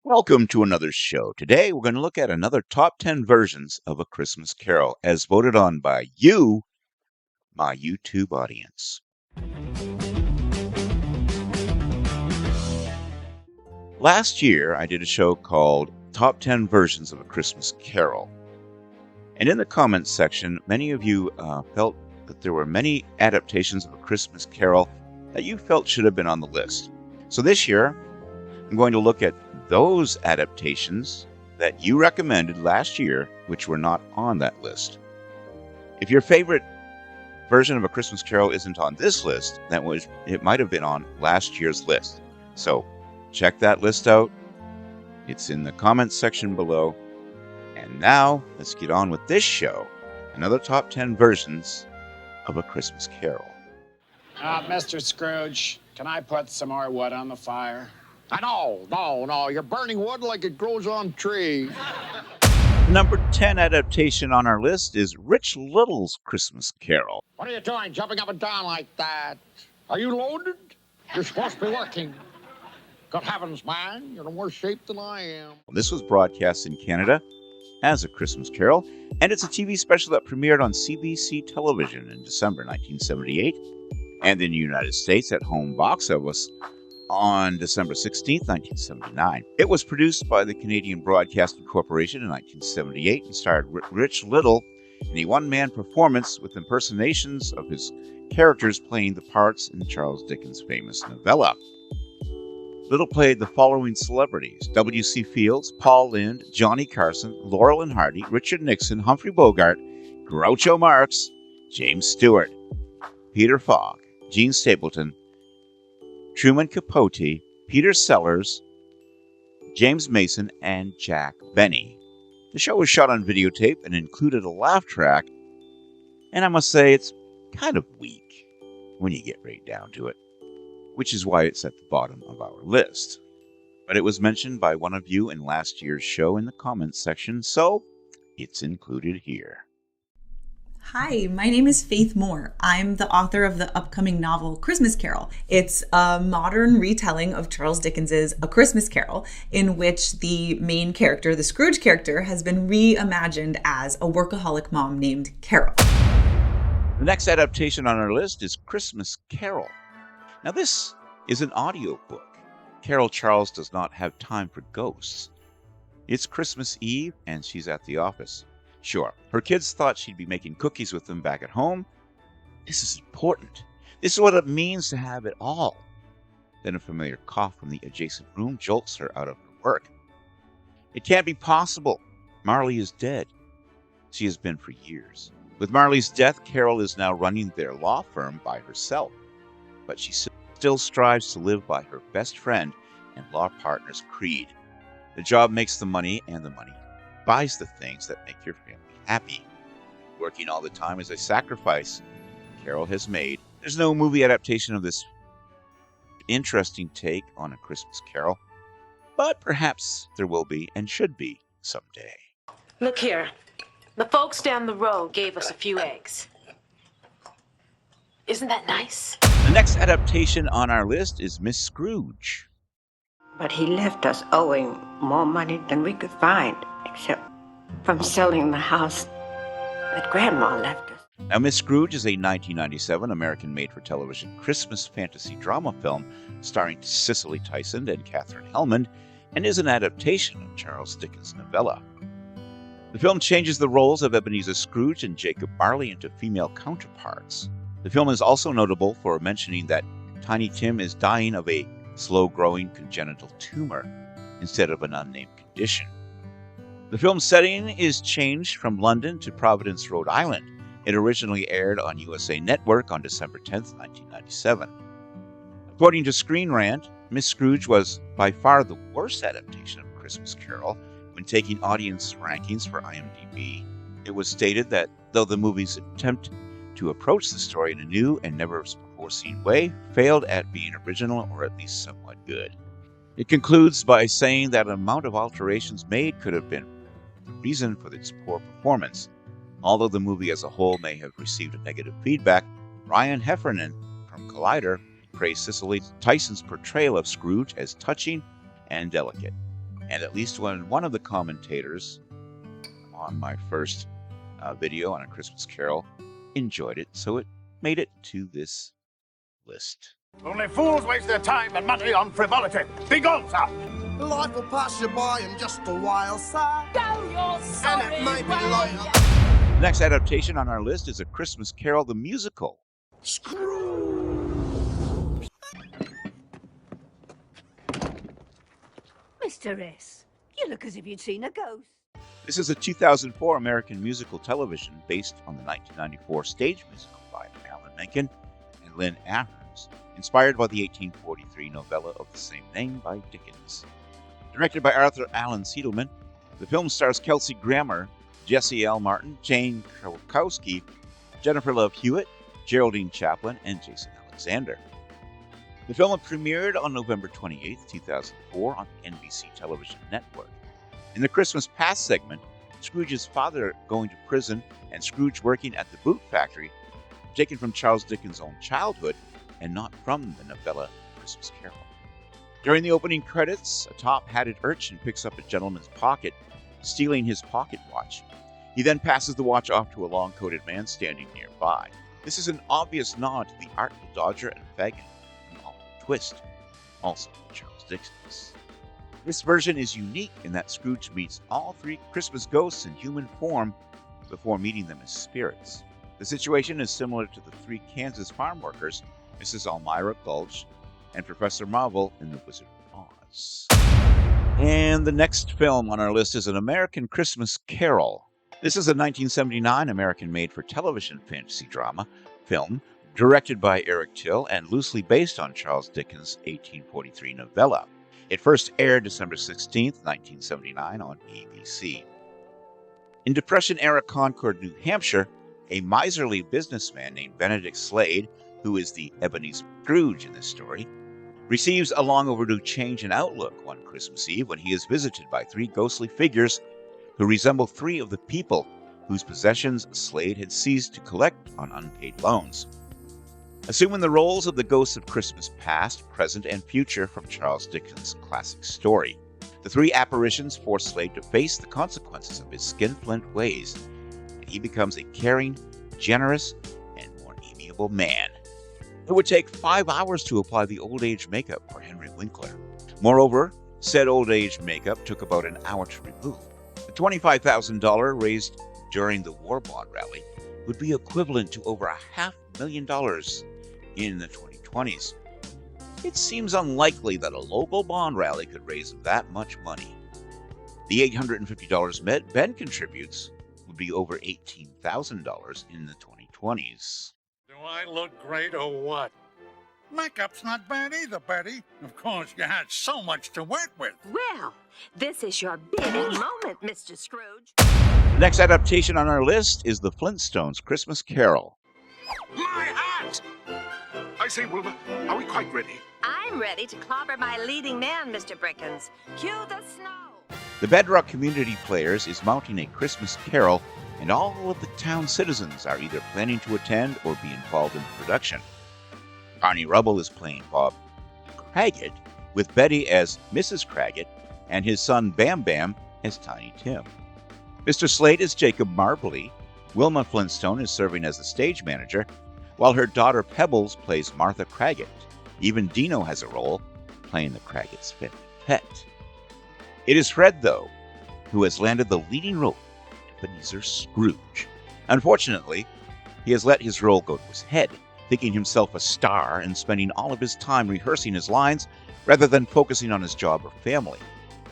Welcome to another show. Today we're going to look at another top 10 versions of A Christmas Carol as voted on by you, my YouTube audience. Last year I did a show called Top 10 Versions of A Christmas Carol. And in the comments section, many of you felt that there were many adaptations of A Christmas Carol that you felt should have been on the list. So this year, I'm going to look at those adaptations that you recommended last year, which were not on that list. If your favorite version of A Christmas Carol isn't on this list, it might have been on last year's list. So check that list out. It's in the comments section below. And now let's get on with this show, another top 10 versions of A Christmas Carol. Mr. Scrooge, can I put some more wood on the fire? No. You're burning wood like it grows on trees. The number 10 adaptation on our list is Rich Little's Christmas Carol. What are you doing, jumping up and down like that? Are you loaded? You're supposed to be working. Good heavens, man, you're in worse shape than I am. This was broadcast in Canada as A Christmas Carol, and it's a TV special that premiered on CBC television in December 1978, and in the United States at home box office on December 16, 1979. It was produced by the Canadian Broadcasting Corporation in 1978 and starred Rich Little in a one-man performance with impersonations of his characters playing the parts in Charles Dickens' famous novella. Little played the following celebrities: W.C. Fields, Paul Lynde, Johnny Carson, Laurel and Hardy, Richard Nixon, Humphrey Bogart, Groucho Marx, James Stewart, Peter Falk, Gene Stapleton, Truman Capote, Peter Sellers, James Mason, and Jack Benny. The show was shot on videotape and included a laugh track, and I must say it's kind of weak when you get right down to it, which is why it's at the bottom of our list. But it was mentioned by one of you in last year's show in the comments section, so it's included here. Hi, my name is Faith Moore. I'm the author of the upcoming novel Christmas Carol. It's a modern retelling of Charles Dickens's A Christmas Carol, in which the main character, the Scrooge character, has been reimagined as a workaholic mom named Carol. The next adaptation on our list is Christmas Carol. Now this is an audiobook. Carol Charles does not have time for ghosts. It's Christmas Eve and she's at the office. Sure, her kids thought she'd be making cookies with them back at home. This is important. This is what it means to have it all. Then a familiar cough from the adjacent room jolts her out of her work. It can't be possible. Marley is dead. She has been for years. With Marley's death, Carol is now running their law firm by herself. But she still strives to live by her best friend and law partner's creed. The job makes the money, and the money buys the things that make your family happy. Working all the time is a sacrifice Carol has made. There's no movie adaptation of this interesting take on A Christmas Carol, but perhaps there will be and should be someday. Look here. The folks down the road gave us a few eggs. Isn't that nice? The next adaptation on our list is Miss Scrooge. But he left us owing more money than we could find, except from selling the house that Grandma left us. Now, Miss Scrooge is a 1997 American made-for-television Christmas fantasy drama film starring Cicely Tyson and Katherine Hellman, and is an adaptation of Charles Dickens' novella. The film changes the roles of Ebenezer Scrooge and Jacob Marley into female counterparts. The film is also notable for mentioning that Tiny Tim is dying of a slow-growing congenital tumor instead of an unnamed condition. The film's setting is changed from London to Providence, Rhode Island. It originally aired on USA Network on December 10, 1997. According to Screen Rant, Miss Scrooge was by far the worst adaptation of Christmas Carol when taking audience rankings for IMDb. It was stated that though the movie's attempt to approach the story in a new and never-before-seen way failed at being original or at least somewhat good. It concludes by saying that an amount of alterations made could have been the reason for its poor performance. Although the movie as a whole may have received a negative feedback, Ryan Heffernan from Collider praised Cicely Tyson's portrayal of Scrooge as touching and delicate. And at least one of the commentators on my first video on A Christmas Carol enjoyed it, so it made it to this list. Only fools waste their time and money on frivolity. Be gone, sir! Life will pass you by in just a while, sir. Go your sorry And it may be way. later. The next adaptation on our list is A Christmas Carol, the musical. Scrooge! Mr. S., you look as if you'd seen a ghost. This is a 2004 American musical television based on the 1994 stage musical by Alan Menken and Lynn Ahrens, inspired by the 1843 novella of the same name by Dickens. Directed by Arthur Allen Seidelman, the film stars Kelsey Grammer, Jesse L. Martin, Jane Krakowski, Jennifer Love Hewitt, Geraldine Chaplin, and Jason Alexander. The film premiered on November 28, 2004 on NBC Television Network. In the Christmas Past segment, Scrooge's father going to prison and Scrooge working at the boot factory are taken from Charles Dickens' own childhood and not from the novella Christmas Carol. During the opening credits, a top-hatted urchin picks up a gentleman's pocket, stealing his pocket watch. He then passes the watch off to a long-coated man standing nearby. This is an obvious nod to the Artful Dodger and Fagin from Oliver Twist, also Charles Dickens. This version is unique in that Scrooge meets all three Christmas ghosts in human form before meeting them as spirits. The situation is similar to the three Kansas farm workers, Mrs. Elmira Gulch, and Professor Marvel in The Wizard of Oz. And the next film on our list is An American Christmas Carol. This is a 1979 American made-for-television fantasy drama film directed by Eric Till and loosely based on Charles Dickens' 1843 novella. It first aired December 16, 1979 on ABC. In Depression-era Concord, New Hampshire, a miserly businessman named Benedict Slade, who is the Ebenezer Scrooge in this story, receives a long-overdue change in outlook one Christmas Eve when he is visited by three ghostly figures who resemble three of the people whose possessions Slade had seized to collect on unpaid loans. Assuming the roles of the ghosts of Christmas past, present, and future from Charles Dickens' classic story, the three apparitions force Slade to face the consequences of his skinflint ways, and he becomes a caring, generous, and more amiable man. It would take 5 hours to apply the old age makeup for Henry Winkler. Moreover, said old age makeup took about an hour to remove. The $25,000 raised during the war bond rally would be equivalent to over $500,000 in the 2020s. It seems unlikely that a local bond rally could raise that much money. The $850 Ben contributes would be over $18,000 in the 2020s. Do I look great or what? Makeup's not bad either, Betty. Of course, you had so much to work with. Well, this is your big moment, Mr. Scrooge. The next adaptation on our list is The Flintstones Christmas Carol. My hat! I say, Wilma, are we quite ready? I'm ready to clobber my leading man, Mr. Brickens. Cue the snow. The Bedrock Community Players is mounting a Christmas Carol, and all of the town citizens are either planning to attend or be involved in the production. Barney Rubble is playing Bob Craggett, with Betty as Mrs. Craggett, and his son Bam Bam as Tiny Tim. Mr. Slade is Jacob Marbley. Wilma Flintstone is serving as the stage manager, while her daughter Pebbles plays Martha Craggett. Even Dino has a role, playing the Craggett's family pet. It is Fred, though, who has landed the leading role in Ebenezer Scrooge. Unfortunately, he has let his role go to his head, thinking himself a star and spending all of his time rehearsing his lines rather than focusing on his job or family.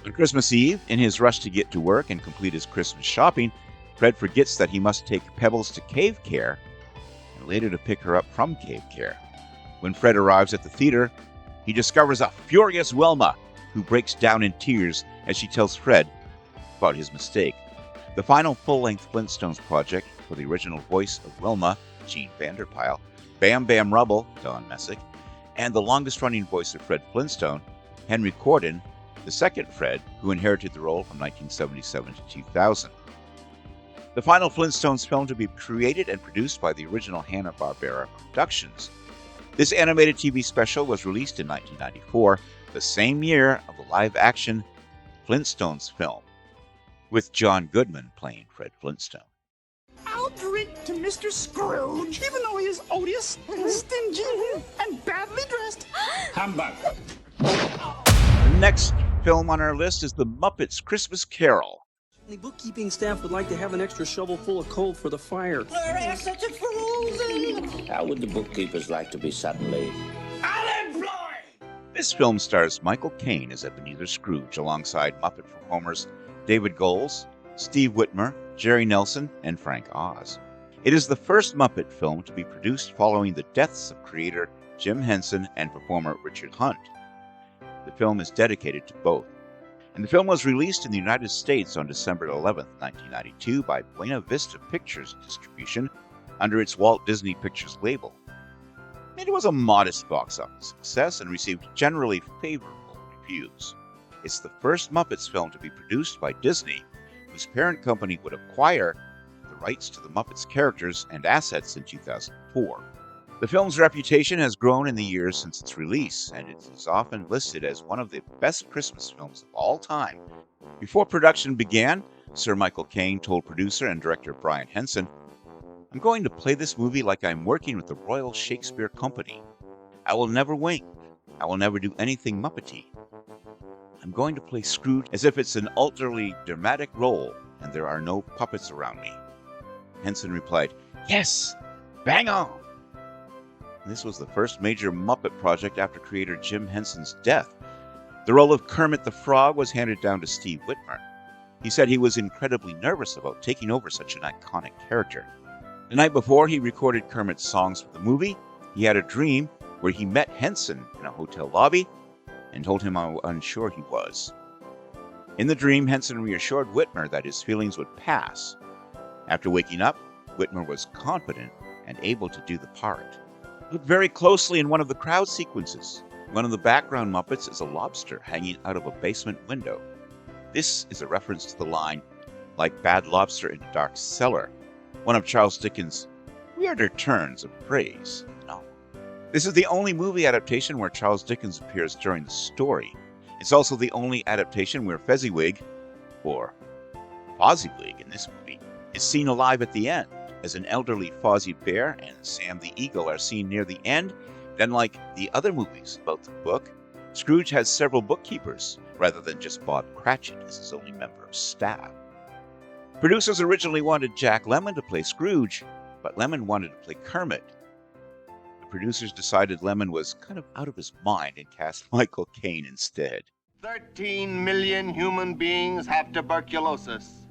On Christmas Eve, in his rush to get to work and complete his Christmas shopping, Fred forgets that he must take Pebbles to Cave Care and later to pick her up from Cave Care. When Fred arrives at the theater, he discovers a furious Wilma who breaks down in tears as she tells Fred about his mistake. The final full-length Flintstones project for the original voice of Wilma, Gene Vanderpyle, Bam Bam Rubble, Don Messick, and the longest-running voice of Fred Flintstone, Henry Corden, the second Fred, who inherited the role from 1977 to 2000. The final Flintstones film to be created and produced by the original Hanna-Barbera Productions. This animated TV special was released in 1994, the same year of the live-action Flintstones film, with John Goodman playing Fred Flintstone. I'll drink to Mr. Scrooge, even though he is odious and stingy and badly dressed. Humbug. The next film on our list is The Muppets Christmas Carol. The bookkeeping staff would like to have an extra shovel full of coal for the fire. We're such a fools. How would the bookkeepers like to be suddenly Unemployed! This film stars Michael Caine as Ebenezer Scrooge alongside Muppet performers David Goles, Steve Whitmer, Jerry Nelson, and Frank Oz. It is the first Muppet film to be produced following the deaths of creator Jim Henson and performer Richard Hunt. The film is dedicated to both, and the film was released in the United States on December 11, 1992 by Buena Vista Pictures Distribution under its Walt Disney Pictures label. It was a modest box office success and received generally favorable reviews. It's the first Muppets film to be produced by Disney, whose parent company would acquire the rights to the Muppets characters and assets in 2004. The film's reputation has grown in the years since its release, and it is often listed as one of the best Christmas films of all time. Before production began, Sir Michael Caine told producer and director Brian Henson, "I'm going to play this movie like I'm working with the Royal Shakespeare Company. I will never wink. I will never do anything Muppety. I'm going to play Scrooge as if it's an utterly dramatic role and there are no puppets around me." Henson replied, "Yes, bang on." This was the first major Muppet project after creator Jim Henson's death. The role of Kermit the Frog was handed down to Steve Whitmer. He said he was incredibly nervous about taking over such an iconic character. The night before he recorded Kermit's songs for the movie, he had a dream where he met Henson in a hotel lobby and told him how unsure he was. In the dream, Henson reassured Whitmer that his feelings would pass. After waking up, Whitmer was confident and able to do the part. Look very closely in one of the crowd sequences. One of the background Muppets is a lobster hanging out of a basement window. This is a reference to the line, "like bad lobster in a dark cellar," one of Charles Dickens' weirder turns of phrase. No. This is the only movie adaptation where Charles Dickens appears during the story. It's also the only adaptation where Fezziwig, or Fozziwig in this movie, is seen alive at the end, as an elderly Fozzie Bear and Sam the Eagle are seen near the end. Then, like the other movies about the book, Scrooge has several bookkeepers, rather than just Bob Cratchit as his only member of staff. Producers originally wanted Jack Lemmon to play Scrooge, but Lemmon wanted to play Kermit. The producers decided Lemmon was kind of out of his mind and cast Michael Caine instead. 13 million human beings have tuberculosis.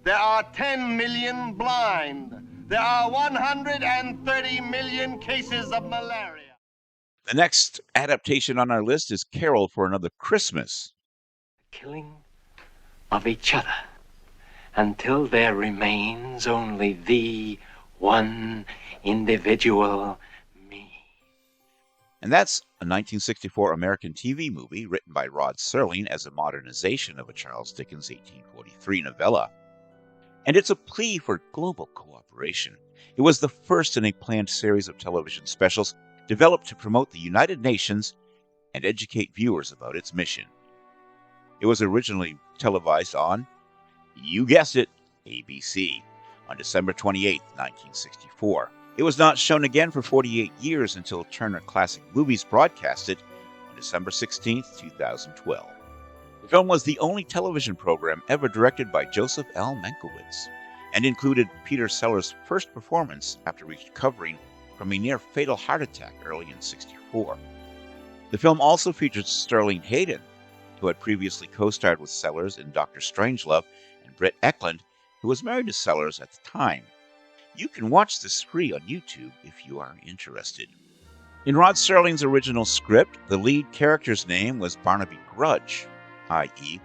There are 10 million blind. There are 130 million cases of malaria. The next adaptation on our list is Carol for Another Christmas. Killing of each other until there remains only the one individual me. And that's a 1964 American TV movie written by Rod Serling as a modernization of a Charles Dickens 1843 novella. And it's a plea for global cooperation. It was the first in a planned series of television specials developed to promote the United Nations and educate viewers about its mission. It was originally televised on, you guessed it, ABC, on December 28, 1964. It was not shown again for 48 years until Turner Classic Movies broadcast it on December 16, 2012. The film was the only television program ever directed by Joseph L. Mankiewicz and included Peter Sellers' first performance after recovering from a near-fatal heart attack early in '64. The film also featured Sterling Hayden, who had previously co-starred with Sellers in Dr. Strangelove, and Britt Eklund, who was married to Sellers at the time. You can watch this free on YouTube if you are interested. In Rod Serling's original script, the lead character's name was Barnaby Grudge, i.e.,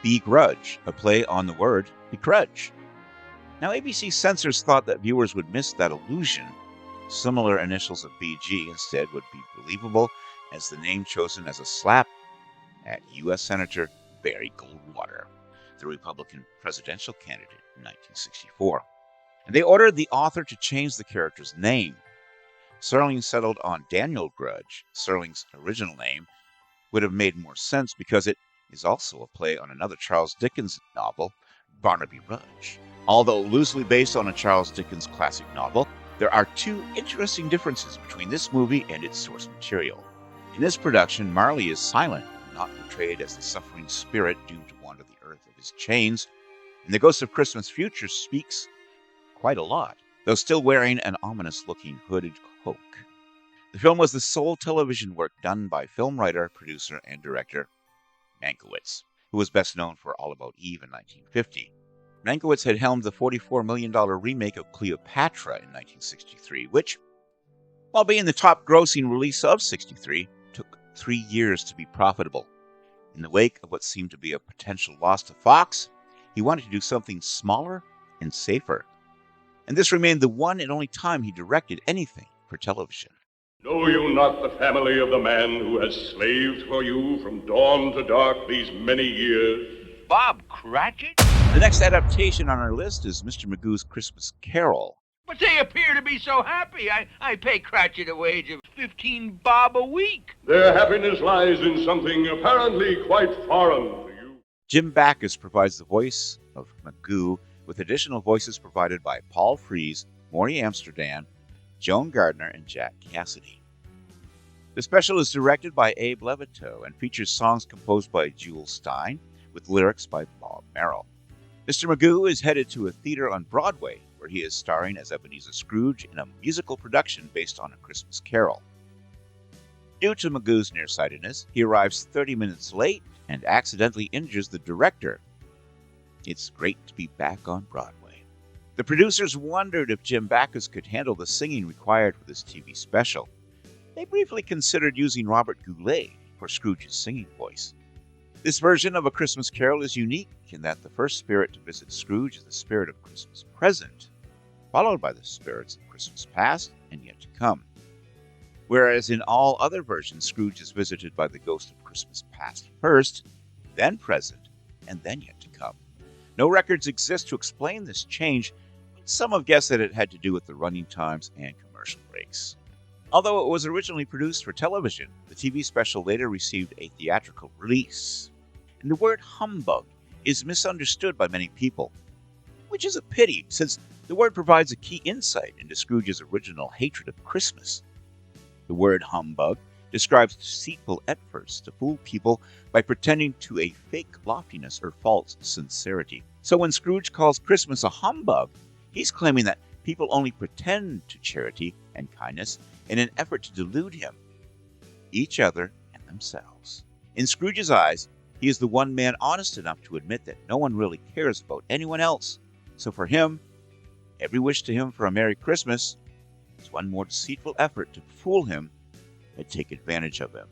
begrudge, a play on the word begrudge. Now, ABC censors thought that viewers would miss that illusion. Similar initials of BG instead would be believable as the name chosen as a slap at U.S. Senator Barry Goldwater, the Republican presidential candidate in 1964. And they ordered the author to change the character's name. Serling settled on Daniel Grudge. Serling's original name would have made more sense because it is also a play on another Charles Dickens novel, Barnaby Rudge. Although loosely based on a Charles Dickens classic novel, there are two interesting differences between this movie and its source material. In this production, Marley is silent, not portrayed as the suffering spirit doomed to wander the earth of his chains, and the Ghost of Christmas Future speaks quite a lot, though still wearing an ominous-looking hooded cloak. The film was the sole television work done by film writer, producer, and director Mankiewicz, who was best known for All About Eve in 1950. Mankiewicz had helmed the $44 million remake of Cleopatra in 1963, which, while being the top-grossing release of '63, took 3 years to be profitable. In the wake of what seemed to be a potential loss to Fox, he wanted to do something smaller and safer. And this remained the one and only time he directed anything for television. Know you not the family of the man who has slaved for you from dawn to dark these many years? Bob Cratchit? The next adaptation on our list is Mr. Magoo's Christmas Carol. But they appear to be so happy. I pay Cratchit a wage of 15 bob a week. Their happiness lies in something apparently quite foreign to you. Jim Backus provides the voice of Magoo, with additional voices provided by Paul Frees, Maury Amsterdam, Joan Gardner, and Jack Cassidy. The special is directed by Abe Levitow and features songs composed by Jules Stein, with lyrics by Bob Merrill. Mr. Magoo is headed to a theater on Broadway, where he is starring as Ebenezer Scrooge in a musical production based on A Christmas Carol. Due to Magoo's nearsightedness, he arrives 30 minutes late and accidentally injures the director. It's great to be back on Broadway. The producers wondered if Jim Backus could handle the singing required for this TV special. They briefly considered using Robert Goulet for Scrooge's singing voice. This version of A Christmas Carol is unique in that the first spirit to visit Scrooge is the spirit of Christmas present, followed by the spirits of Christmas past and yet to come. Whereas in all other versions, Scrooge is visited by the ghost of Christmas past first, then present, and then yet to come. No records exist to explain this change, but some have guessed that it had to do with the running times and commercial breaks. Although it was originally produced for television, the TV special later received a theatrical release. And the word humbug is misunderstood by many people, which is a pity, since the word provides a key insight into Scrooge's original hatred of Christmas. The word humbug describes deceitful efforts to fool people by pretending to a fake loftiness or false sincerity. So when Scrooge calls Christmas a humbug, he's claiming that people only pretend to charity and kindness in an effort to delude him, each other, and themselves. In Scrooge's eyes, he is the one man honest enough to admit that no one really cares about anyone else. So for him, every wish to him for a Merry Christmas is one more deceitful effort to fool him and take advantage of him.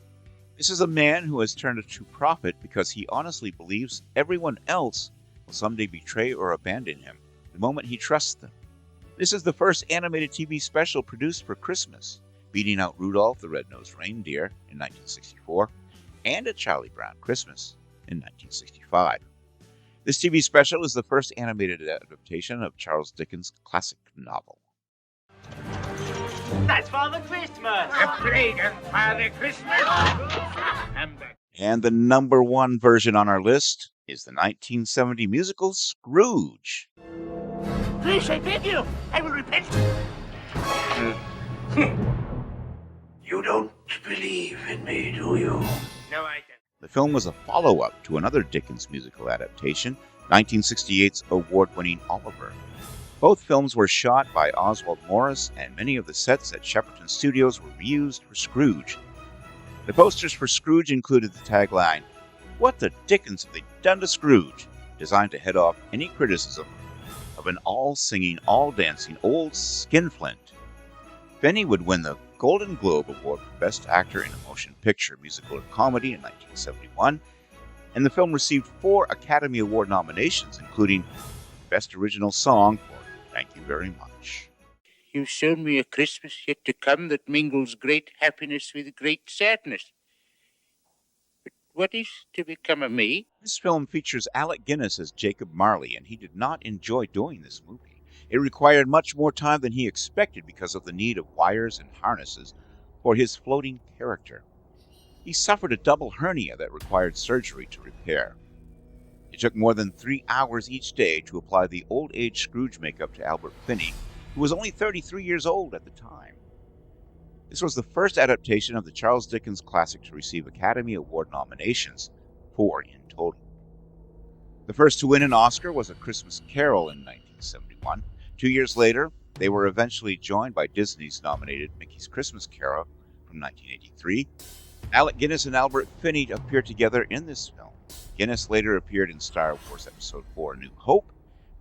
This is a man who has turned a true prophet because he honestly believes everyone else will someday betray or abandon him the moment he trusts them. This is the first animated TV special produced for Christmas, beating out Rudolph the Red-Nosed Reindeer in 1964 and A Charlie Brown Christmas in 1965. This TV special is the first animated adaptation of Charles Dickens' classic novel. That's Father Christmas. A plague and Father Christmas. And the number one version on our list is the 1970 musical Scrooge. Please, I beg you, I will repent. You don't believe in me, do you? No, I don't. The film was a follow-up to another Dickens musical adaptation, 1968's award-winning Oliver. Both films were shot by Oswald Morris, and many of the sets at Shepperton Studios were reused for Scrooge. The posters for Scrooge included the tagline, "What the Dickens have they done to Scrooge?" designed to head off any criticism of an all-singing, all-dancing old skinflint. Benny would win the Golden Globe Award for Best Actor in a Motion Picture, Musical, or Comedy in 1971, and the film received 4 Academy Award nominations, including Best Original Song for Thank You Very Much. You've shown me a Christmas yet to come that mingles great happiness with great sadness. But what is to become of me? This film features Alec Guinness as Jacob Marley, and he did not enjoy doing this movie. It required much more time than he expected because of the need of wires and harnesses for his floating character. He He suffered a double hernia that required surgery to repair. It took more than 3 hours each day to apply the old-age Scrooge makeup to Albert Finney, who was only 33 years old at the time. This was the first adaptation of the Charles Dickens classic to receive Academy Award nominations, 4 in total. The first to win an Oscar was A Christmas Carol in 1971. 2 years later, they were eventually joined by Disney's nominated Mickey's Christmas Carol from 1983. Alec Guinness and Albert Finney appeared together in this film. Guinness later appeared in Star Wars Episode 4 A New Hope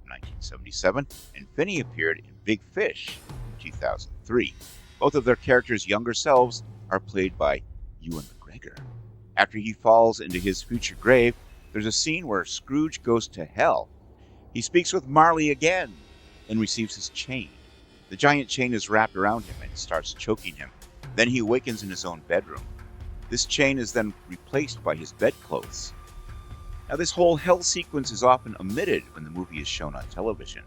in 1977, and Finney appeared in Big Fish in 2003. Both of their characters' younger selves are played by Ewan McGregor. After he falls into his future grave, there's a scene where Scrooge goes to hell. He speaks with Marley again and receives his chain. The giant chain is wrapped around him and starts choking him. Then he awakens in his own bedroom. This chain is then replaced by his bedclothes. Now, this whole hell sequence is often omitted when the movie is shown on television.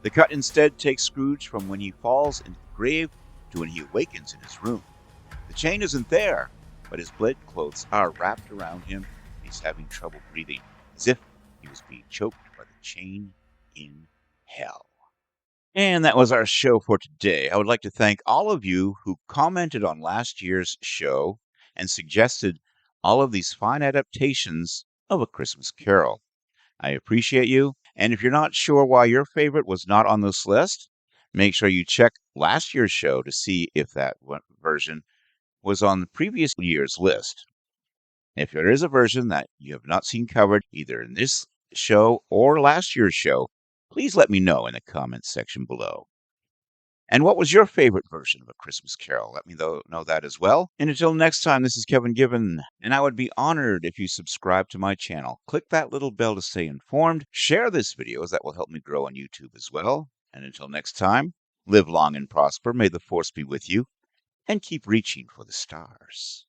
The cut instead takes Scrooge from when he falls into the grave to when he awakens in his room. The chain isn't there, but his bedclothes are wrapped around him. He's having trouble breathing, as if he was being choked by the chain in hell. And that was our show for today. I would like to thank all of you who commented on last year's show and suggested all of these fine adaptations of A Christmas Carol. I appreciate you, and if you're not sure why your favorite was not on this list, make sure you check last year's show to see if that version was on the previous year's list. If there is a version that you have not seen covered either in this show or last year's show, please let me know in the comments section below. And what was your favorite version of A Christmas Carol? Let me know that as well. And until next time, this is Kevin Given, and I would be honored if you subscribe to my channel. Click that little bell to stay informed. Share this video, as that will help me grow on YouTube as well. And until next time, live long and prosper. May the force be with you, and keep reaching for the stars.